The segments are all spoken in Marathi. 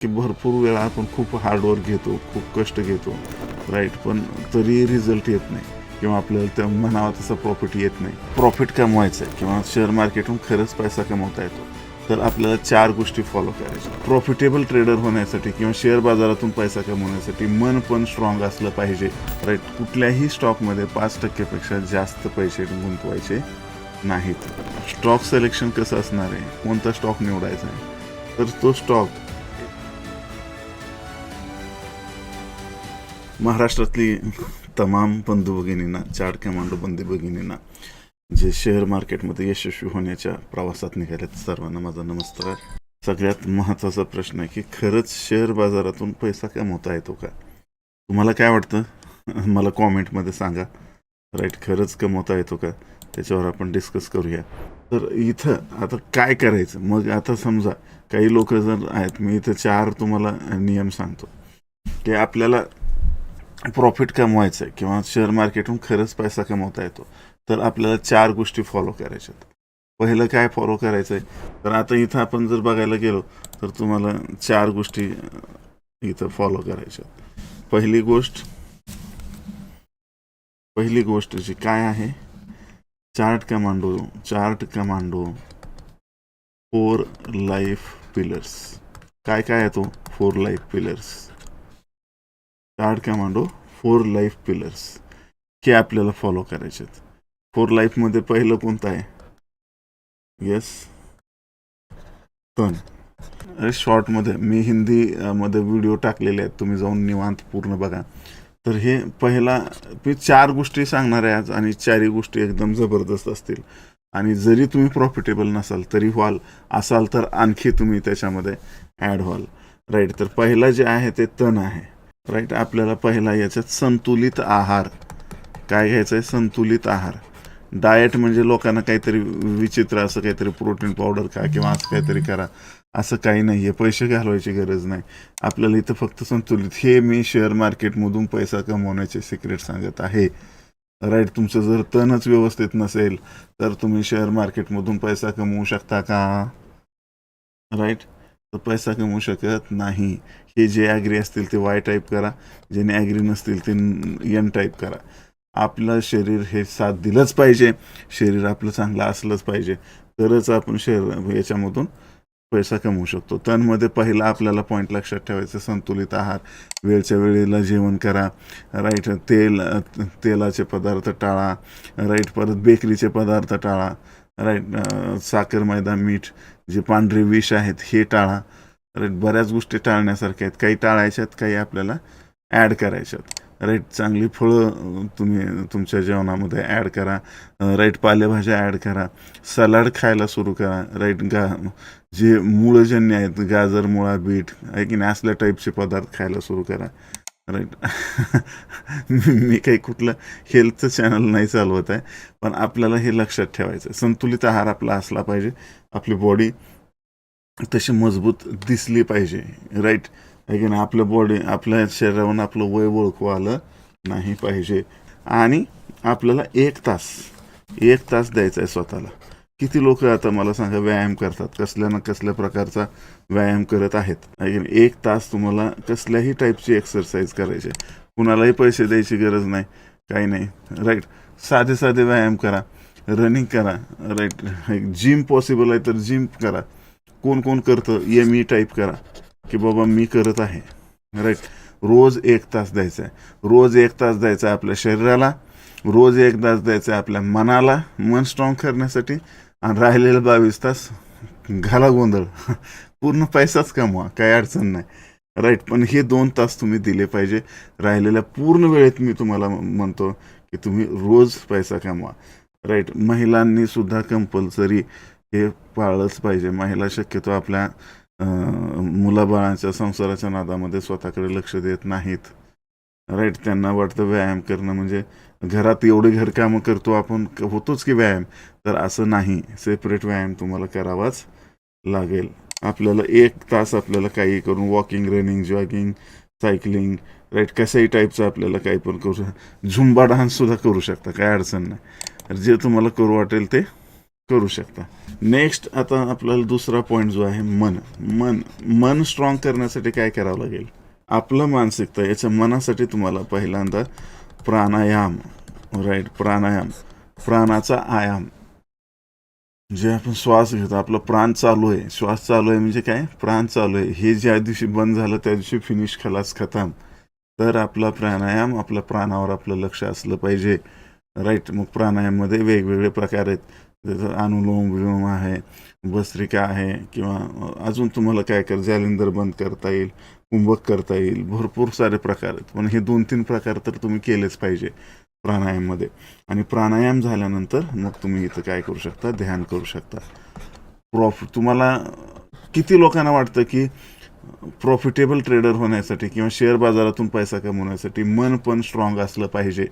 की भरपूर वेळा आपण खूप हार्डवर्क घेतो, खूप कष्ट घेतो, राईट, पण तरी रिझल्ट येत नाही किंवा आपल्याला त्या म्हणावा तसा प्रॉफिट येत नाही. प्रॉफिट कमवायचं आहे किंवा शेअर मार्केटहून खरंच पैसा कमवता येतो तर आपल्याला 4 गोष्टी फॉलो करायच्या. प्रॉफिटेबल ट्रेडर होण्यासाठी किंवा शेअर बाजारातून पैसा कमवण्यासाठी मन पण स्ट्रॉंग असलं पाहिजे, राईट. कुठल्याही स्टॉकमध्ये 5% जास्त पैसे गुंतवायचे नाहीत. स्टॉक सिलेक्शन कसं असणार आहे, कोणता स्टॉक निवडायचा आहे, तर तो स्टॉक महाराष्ट्रातली तमाम बंधू भगिनींना, चार्ट कमांडो बंधू भगिनींना जे शेअर मार्केटमध्ये यशस्वी होण्याच्या प्रवासात निघालेत, सर्वांना माझा नमस्कार. सगळ्यात महत्त्वाचा प्रश्न आहे की खरंच शेअर बाजारातून पैसा कमवता येतो का? तुम्हाला काय वाटतं? मला कॉमेंटमध्ये सांगा, राईट. खरंच कमवता येतो का, त्याच्यावर आपण डिस्कस करूया. तर इथं आता काय करायचं मग? आता समजा काही लोक जर आहेत, मी इथं 4 तुम्हाला नियम सांगतो की आपल्याला प्रॉफिट कमवायचं आहे किंवा शेअर मार्केटहून खरंच पैसा कमवता येतो तर आपल्याला 4 गोष्टी फॉलो करायच्यात. पहिलं काय फॉलो करायचं आहे, तर आता इथं आपण जर बघायला गेलो तर तुम्हाला 4 गोष्टी इथं फॉलो करायच्या. पहिली गोष्ट जी काय आहे, चार्ट कमांडो 4 लाईफ पिलर्स. काय काय आहे तो 4 लाईफ पिलर्स? चार्ट कमांडो 4 लाईफ पिलर्स हे आपल्याला फॉलो करायचे. 4 लाईफमध्ये पहिलं कोणतं आहे? येस, टन. शॉर्टमध्ये मी हिंदी मध्ये व्हिडिओ टाकलेले आहेत, तुम्ही जाऊन निवांत पूर्ण बघा. तर हे पहिला मी 4 गोष्टी सांगणार आहे आज आणि 4ही गोष्टी एकदम जबरदस्त असतील आणि जरी तुम्ही प्रॉफिटेबल नसाल तरी असाल तर आणखी तुम्ही त्याच्यामध्ये ॲड व्हाल, राईट. तर पहिला जे आहे ते तण आहे, राईट. आपल्याला पहिला याच्यात संतुलित आहार. काय घ्यायचं आहे? संतुलित आहार. डाएट म्हणजे लोकांना काहीतरी विचित्र असं काहीतरी प्रोटीन पावडर खा किंवा असं काहीतरी करा, असं काही नाही आहे. पैसे घालवायची गरज नाही आपल्याला इथं, फक्त संतुलित. हे मी शेअर मार्केटमधून पैसा कमवण्याचे सिक्रेट सांगत आहे, राईट. तुमचं जर तणच व्यवस्थित नसेल तर तुम्ही शेअर मार्केटमधून पैसा कमवू शकता का? राईट. तर पैसा कमवू शकत नाही. हे जे ॲग्री असतील ते वाय टाईप करा, ज्याने ॲग्री नसतील ते एन टाईप करा. आपलं शरीर हे साथ दिलंच पाहिजे, शरीर आपलं चांगलं असलंच पाहिजे, तरच आपण याच्यामधून पैसा कमवू शकतो. तनमध्ये पहिला आपल्याला पॉईंट लक्षात ठेवायचं, संतुलित आहार. वेळच्या वेळेला जेवण करा, राईट. तेलाचे पदार्थ टाळा, राईट. परत बेकरीचे पदार्थ टाळा, राईट. साखर, मैदा, मीठ, जे पांढरे विष आहेत हे टाळा, राईट. बऱ्याच गोष्टी टाळण्यासारख्या आहेत, काही टाळायच्यात, काही आपल्याला ॲड करायच्यात, राईट. चांगली फळं तुम्ही तुमच्या जेवणामध्ये ॲड करा, राईट. पालेभाज्या ॲड करा, सलाड खायला सुरू करा, राईट. जे मूळजन्य आहेत, गाजर, मुळा, बीट आहे की नाही, असल्या टाईपचे पदार्थ खायला सुरू करा, राईट. मी काही कुठलं हेल्थचं चॅनल नाही चालवत आहे, पण आपल्याला हे लक्षात ठेवायचं, संतुलित आहार आपला असला पाहिजे, आपली बॉडी तशी मजबूत दिसली पाहिजे, राईट. आहे की नाही, आपल्या आपल्या शरीरावरून आपलं वय ओळखू आलं नाही पाहिजे. आणि आपल्याला 1 तास द्यायचा आहे स्वतःला. किती लोक आता मला सांगा व्यायाम करतात, कसल्या ना कसल्या प्रकारचा व्यायाम करत आहेत, आहे की नाही. 1 तास तुम्हाला कसल्याही टाईपची एक्सरसाइज करायची, कुणालाही पैसे द्यायची गरज नाही, काही नाही, राईट. साधे व्यायाम करा, रनिंग करा, राईट. जिम पॉसिबल आहे तर जिम करा. कोण करतं, मी टाईप करा की बाबा मी करत आहे, राईट. रोज 1 तास द्यायचा आहे, रोज 1 तास द्यायचा आहे आपल्या शरीराला, रोज 1 तास द्यायचा आहे आपल्या मनाला, मन स्ट्रॉंग करण्यासाठी. आणि राहिलेले 22 तास घाला गोंधळ, पूर्ण पैसाच कमवा, काही अडचण नाही, राईट. पण हे 2 तास तुम्ही दिले पाहिजे. राहिलेल्या पूर्ण वेळेत मी तुम्हाला म्हणतो की तुम्ही रोज पैसा कमवा, राईट. महिलांनी सुद्धा कंपल्सरी हे पाळलंच पाहिजे. महिला शक्यतो आपल्या मुलाबाळांच्या संसाराच्या नादामध्ये स्वतःकडे लक्ष देत नाहीत, राईट. त्यांना वाटतं व्यायाम करणं म्हणजे घरात एवढे घरकामं करतो आपण, होतोच की व्यायाम, तर असं नाही. सेपरेट व्यायाम तुम्हाला करावाच लागेल. आपल्याला 1 तास आपल्याला काही करून walking, running, jogging, cycling, right. कशाही टाईपचं आपल्याला काही पण करू, झुंबा डान्ससुद्धा करू शकता, काय अडचण नाही. जे तुम्हाला करू वाटेल ते करू शकता. नेक्स्ट आता आपल्याला दुसरा पॉईंट जो आहे मन मन मन स्ट्रॉंग करण्यासाठी काय करावं लागेल, आपलं मानसिकता, याच्या मनासाठी तुम्हाला पहिल्यांदा प्राणायाम, राईट, प्राणायाम, प्राणाचा आयाम, जे आपण श्वास घेतो, आपला प्राण चालू आहे, श्वास चालू आहे म्हणजे काय, प्राण चालू आहे, हे ज्या दिवशी बंद झालं त्या दिवशी फिनिश, खलास, खतम. तर आपला प्राणायाम, आपल्या प्राणावर आपलं लक्ष असलं पाहिजे, राईट. मग प्राणायाममध्ये वेगवेगळे प्रकार आहेत, जसं अनुलोम विलोम आहे, भस्त्रिका आहे, किंवा अजून तुम्हाला काय जालिंदर बंद करता येईल, कुंभक करता येईल, भरपूर सारे प्रकार आहेत. पण हे 2-3 प्रकार तर तुम्ही केलेच पाहिजे प्राणायाममध्ये. आणि प्राणायाम झाल्यानंतर मग तुम्ही इथं काय करू शकता, ध्यान करू शकता. तुम्हाला किती लोकांना वाटतं की प्रॉफिटेबल ट्रेडर होण्यासाठी किंवा शेअर बाजारातून पैसा कमवण्यासाठी मन पण स्ट्रॉंग असलं पाहिजे.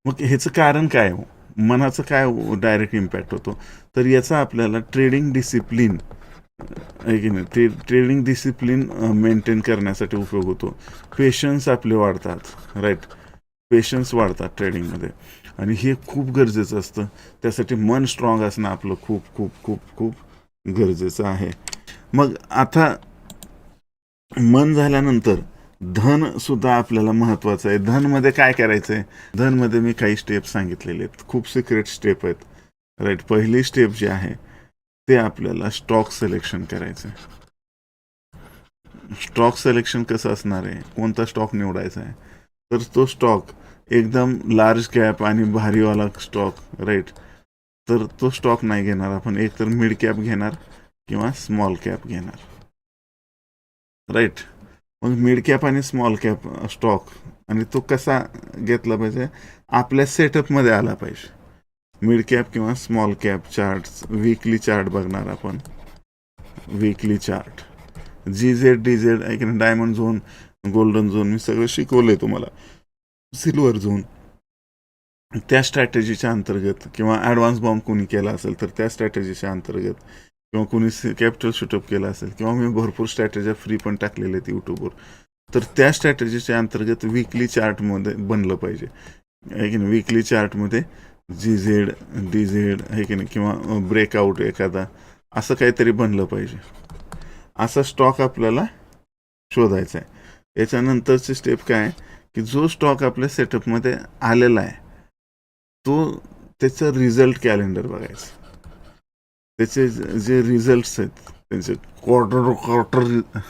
मग ह्याचं कारण काय हो, मनाचं काय डायरेक्ट इम्पॅक्ट होतो, तर याचा आपल्याला ट्रेडिंग डिसिप्लिन आहे की नाही, ट्रेडिंग डिसिप्लिन मेंटेन करण्यासाठी उपयोग होतो. पेशन्स आपले वाढतात, राईट, पेशन्स वाढतात ट्रेडिंगमध्ये, आणि हे खूप गरजेचं असतं. त्यासाठी मन स्ट्रॉंग असणं आपलं खूप खूप खूप खूप गरजेचं आहे. मग आता मन झाल्यानंतर धन सुद्धा आपल्याला महत्वाचं आहे. धनमध्ये काय करायचं आहे, धनमध्ये मी काही स्टेप सांगितलेले आहेत, खूप सिक्रेट स्टेप आहेत, राईट. पहिली स्टेप जी आहे ते आपल्याला स्टॉक सिलेक्शन करायचं आहे. स्टॉक सिलेक्शन कसं असणार आहे, कोणता स्टॉक निवडायचा आहे, तर तो स्टॉक एकदम लार्ज कॅप आणि भारीवाला स्टॉक, राईट. तर तो स्टॉक नाही घेणार आपण, एक तर मिड कॅप घेणार किंवा स्मॉल कॅप घेणार, राईट. मग मिड कॅप आणि स्मॉल कॅप स्टॉक, आणि तो कसा घेतला पाहिजे, आपल्या सेटअपमध्ये आला पाहिजे. मिड कॅप किंवा small cap chart, weekly chart बघणार आपण, वीकली चार्ट, GZ DZ आहे की नाही, डायमंड झोन, गोल्डन झोन, मी सगळं शिकवलंय तुम्हाला, सिल्वर झोन. त्या स्ट्रॅटेजीच्या अंतर्गत किंवा ॲडव्हान्स बॉम्ब कोणी केला असेल तर त्या स्ट्रॅटेजीच्या अंतर्गत, किंवा कोणी कॅपिटल शूटअप केला असेल, किंवा मी भरपूर स्ट्रॅटेजी फ्री पण टाकलेल्या आहेत यूट्यूबवर, तर त्या स्ट्रॅटेजीच्या अंतर्गत वीकली चार्टमध्ये बनलं पाहिजे, आहे की नाही. वीकली चार्टमध्ये GZ DZ आहे की नाही, किंवा ब्रेकआउट एखादा असं काहीतरी बनलं पाहिजे. असा स्टॉक आपल्याला शोधायचा आहे. याच्यानंतरची स्टेप काय आहे की जो स्टॉक आपल्या सेटअपमध्ये आलेला आहे तो त्याचं रिझल्ट कॅलेंडर बघायचं. त्याचे जे रिझल्ट्स आहेत, त्यांचे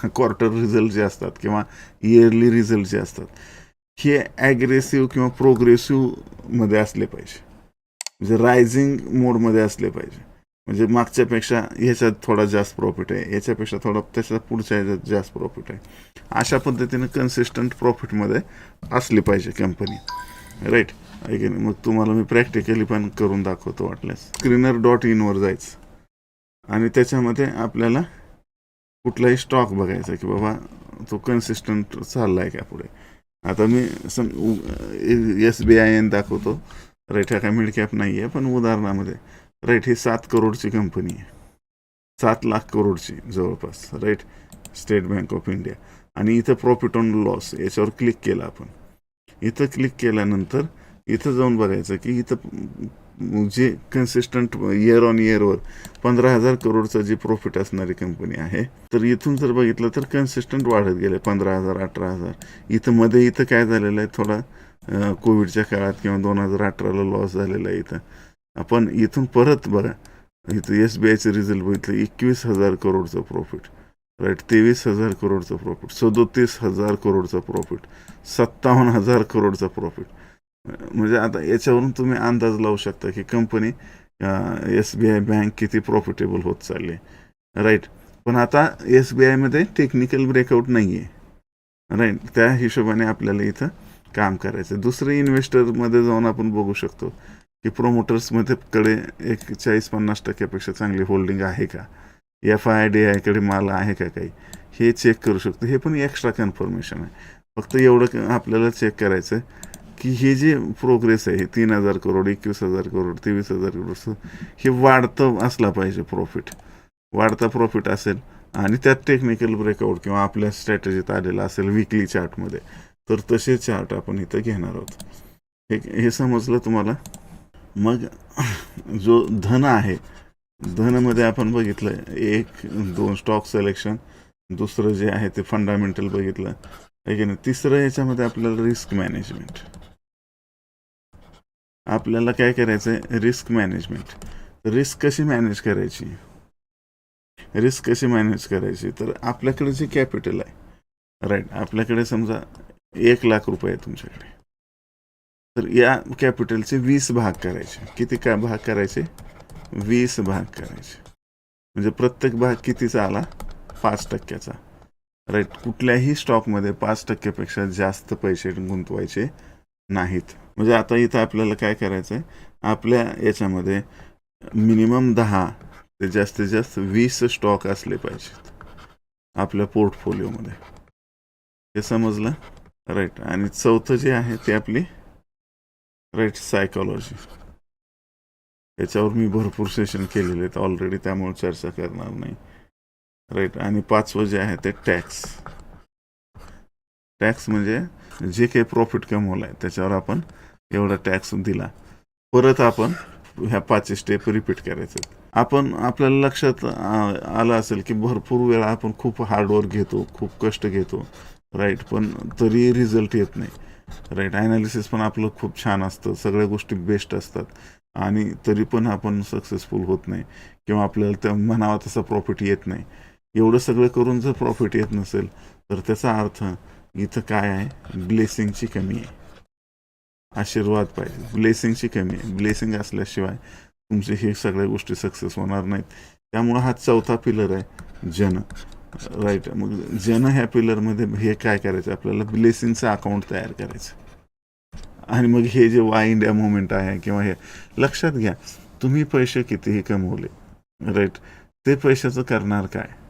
क्वार्टर रिझल्ट जे असतात किंवा इयरली रिझल्ट जे असतात, हे ॲग्रेसिव्ह किंवा प्रोग्रेसिव्हमध्ये असले पाहिजे, म्हणजे रायझिंग मोडमध्ये असले पाहिजे. म्हणजे मागच्यापेक्षा ह्याच्यात थोडा जास्त प्रॉफिट आहे, याच्यापेक्षा थोडा त्याच्या पुढच्या ह्याच्यात जास्त प्रॉफिट आहे, अशा पद्धतीने कन्सिस्टंट प्रॉफिटमध्ये असली पाहिजे कंपनी, राईट, आहे की नाही. मग तुम्हाला मी प्रॅक्टिकली पण करून दाखवतो वाटल्यास. screener.in जायचं आणि त्याच्यामध्ये आपल्याला कुठलाही स्टॉक बघायचा की बाबा तो कन्सिस्टंट चालला आहे का पुढे. आता मी SBIN दाखवतो, राईट. ह्या काय मिड कॅप नाही आहे, पण उदाहरणामध्ये, राईट, ही 7 करोडची कंपनी आहे, 7 लाख करोडची जवळपास, right, state bank of India. आणि इथं प्रॉफिट ऑन लॉस याच्यावर क्लिक केलं आपण. इथं क्लिक केल्यानंतर इथं जाऊन बघायचं की इथं जे कन्सिस्टंट इयर ऑन इयरवर 15,000 करोडचं जे प्रॉफिट असणारी कंपनी आहे, तर इथून जर बघितलं तर कन्सिस्टंट वाढत गेले 15,000, 18,000. इथं काय झालेलं आहे, थोडा कोविडच्या काळात किंवा 2018ला लॉस झालेला आहे. इथं आपण इथून परत बघा, इथं SBIचे रिझल्ट बघितलं, 21,000 करोडचं प्रॉफिट, राईट, 23,000 करोडचं प्रॉफिट, 37,000 करोडचं प्रॉफिट, 57,000 करोडचा प्रॉफिट. म्हणजे आता याच्यावरून तुम्ही अंदाज लावू शकता की कंपनी SBI बँक किती प्रॉफिटेबल होत चालली, राईट. पण आता SBIमध्ये टेक्निकल ब्रेकआउट नाही आहे, राईट. त्या हिशोबाने आपल्याला इथं काम करायचं. दुसरे इन्व्हेस्टरमध्ये जाऊन आपण बघू शकतो की प्रोमोटर्समध्ये कडे एक 40-50% चांगली होल्डिंग आहे का, FIDI कडे माल आहे का काही, हे चेक करू शकतो. हे पण एक्स्ट्रा कन्फर्मेशन आहे. फक्त एवढं आपल्याला चेक करायचं की हे जे प्रोग्रेस आहे, 3,000 करोड, 21,000 करोड, 23,000 करोड, हे वाढतं असला पाहिजे प्रॉफिट. वाढता प्रॉफिट असेल आणि त्यात टेक्निकल ब्रेकआउट किंवा आपल्या स्ट्रॅटेजीत आलेला असेल वीकली चार्टमध्ये, तर तसे चार्ट आपण इथं घेणार आहोत. हे समजलं तुम्हाला. मग जो धन आहे, धनमध्ये आपण बघितलं 1-2 स्टॉक सिलेक्शन, दुसरं जे आहे ते फंडामेंटल बघितलं आहे की नाही. तिसरं याच्यामध्ये आपल्याला रिस्क मॅनेजमेंट. आपल्याला काय करायचं आहे, रिस्क मॅनेजमेंट. रिस्क कशी मॅनेज करायची, रिस्क कशी मॅनेज करायची, तर आपल्याकडे जे कॅपिटल आहे, राईट, आपल्याकडे समजा 1,00,000 रुपये आहे तुमच्याकडे, तर या कॅपिटलचे 20 भाग करायचे. किती काय भाग करायचे, 20 भाग करायचे. म्हणजे प्रत्येक भाग कितीचा आला, 5%चा. राईट, कुठल्याही स्टॉकमध्ये 5%पेक्षा जास्त पैसे गुंतवायचे नाहीत. म्हणजे आता इथं आपल्याला काय करायचं आहे, आपल्या याच्यामध्ये मिनिमम 10 ते जास्तीत जास्त 20 स्टॉक असले पाहिजेत आपल्या पोर्टफोलिओमध्ये. हे समजलं, राईट. आणि चौथं जे आहे ते आपली राईट सायकॉलॉजी. याच्यावर मी भरपूर सेशन केलेले आहेत ऑलरेडी, त्यामुळे चर्चा करणार नाही, राईट. आणि 5वं जे आहे ते टॅक्स. टॅक्स म्हणजे जे काही प्रॉफिट कमवलं आहे त्याच्यावर आपण एवढा टॅक्स दिला, परत आपण ह्या 5 स्टेप रिपीट करायचं. आपण आपल्याला लक्षात आलं असेल की भरपूर वेळा आपण खूप हार्डवर्क घेतो, खूप कष्ट घेतो, राईट, पण तरी रिझल्ट येत नाही, राईट. ॲनालिसिस पण आपलं खूप छान असतं, सगळ्या गोष्टी बेस्ट असतात, आणि तरी पण आपण सक्सेसफुल होत नाही, किंवा आपल्याला त्या म्हणावा तसा प्रॉफिट येत नाही. एवढं सगळं करून जर प्रॉफिट येत नसेल तर त्याचा अर्थ इथं काय आहे, ब्लेसिंगची कमी आहे. आशीर्वाद पाहिजे, ब्लेसिंगची कमी आहे. ब्लेसिंग असल्याशिवाय तुमचे हे सगळ्या गोष्टी सक्सेस होणार नाहीत. त्यामुळं हा 4था पिलर आहे, जन, राईट. मग जन ह्या पिलरमध्ये हे काय करायचं, आपल्याला ब्लेसिंगचं अकाउंट तयार करायचं. आणि मग हे जे वाय इंडिया मुवमेंट आहे किंवा हे लक्षात घ्या, तुम्ही पैसे कितीही कमवले, राईट, ते पैशाचं करणार काय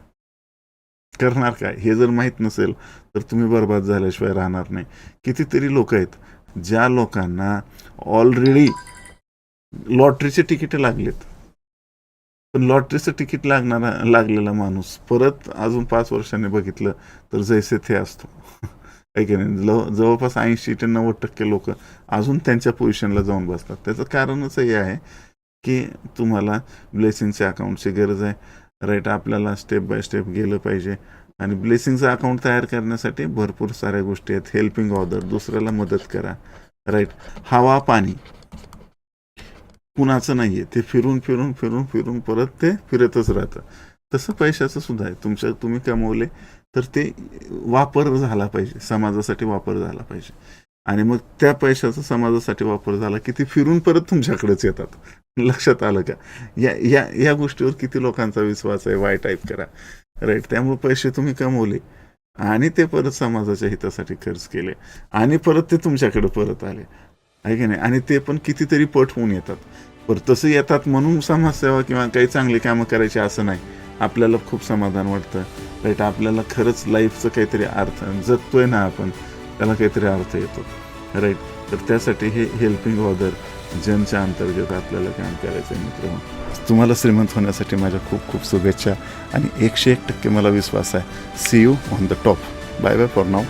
हे जर माहीत नसेल तर तुम्ही बर्बाद झाल्याशिवाय राहणार नाही. कितीतरी लोक आहेत ज्या लोकांना ऑलरेडी लॉटरीचे तिकीट लागलेत, पण लॉटरीचं तिकीट लागलेला माणूस परत अजून 5 वर्षांनी बघितलं तर जैसे ते असतो, आहे की नाही. जवळपास 80 ते 90% लोक अजून त्यांच्या पोझिशनला जाऊन बसतात. त्याचं कारणच हे आहे की तुम्हाला ब्लेसिंगच्या अकाउंटची गरज आहे, राईट. आपल्याला स्टेप बाय स्टेप गेलं पाहिजे. आणि ब्लेसिंगचं अकाउंट तयार करण्यासाठी भरपूर साऱ्या गोष्टी आहेत. हेल्पिंग ऑदर, दुसऱ्याला मदत करा, राईट. हवा पाणी कुणाचं नाही आहे, ते फिरून फिरून फिरून फिरून परत ते फिरतच राहतं. तसं पैशाचं सुद्धा आहे. तुम्ही कमवले तर ते वापर झाला पाहिजे, समाजासाठी वापर झाला पाहिजे. आणि मग त्या पैशाचा समाजासाठी वापर झाला की ते फिरून परत तुमच्याकडेच येतात. लक्षात आलं का? या गोष्टीवर किती लोकांचा विश्वास आहे, वाय टाईप करा, राईट. त्यामुळे पैसे तुम्ही कमवले आणि ते परत समाजाच्या हितासाठी खर्च केले आणि परत ते तुमच्याकडे परत आले, आहे की नाही. आणि ते पण कितीतरी पट होऊन येतात. पण तसं येतात म्हणून समाजसेवा किंवा काही चांगली कामं करायची असं नाही. आपल्याला खूप समाधान वाटतं, राईट. आपल्याला खरंच लाईफचं काहीतरी अर्थ जगतोय ना आपण, त्याला काहीतरी अर्थ येतो, राईट. तर त्यासाठी हे हेल्पिंग ऑदर जनच्या अंतर्गत आपल्याला काम करायचं आहे. मित्रांनो, तुम्हाला श्रीमंत होण्यासाठी माझ्या खूप खूप शुभेच्छा आणि 101% मला विश्वास आहे. See you on the top. Bye bye for now.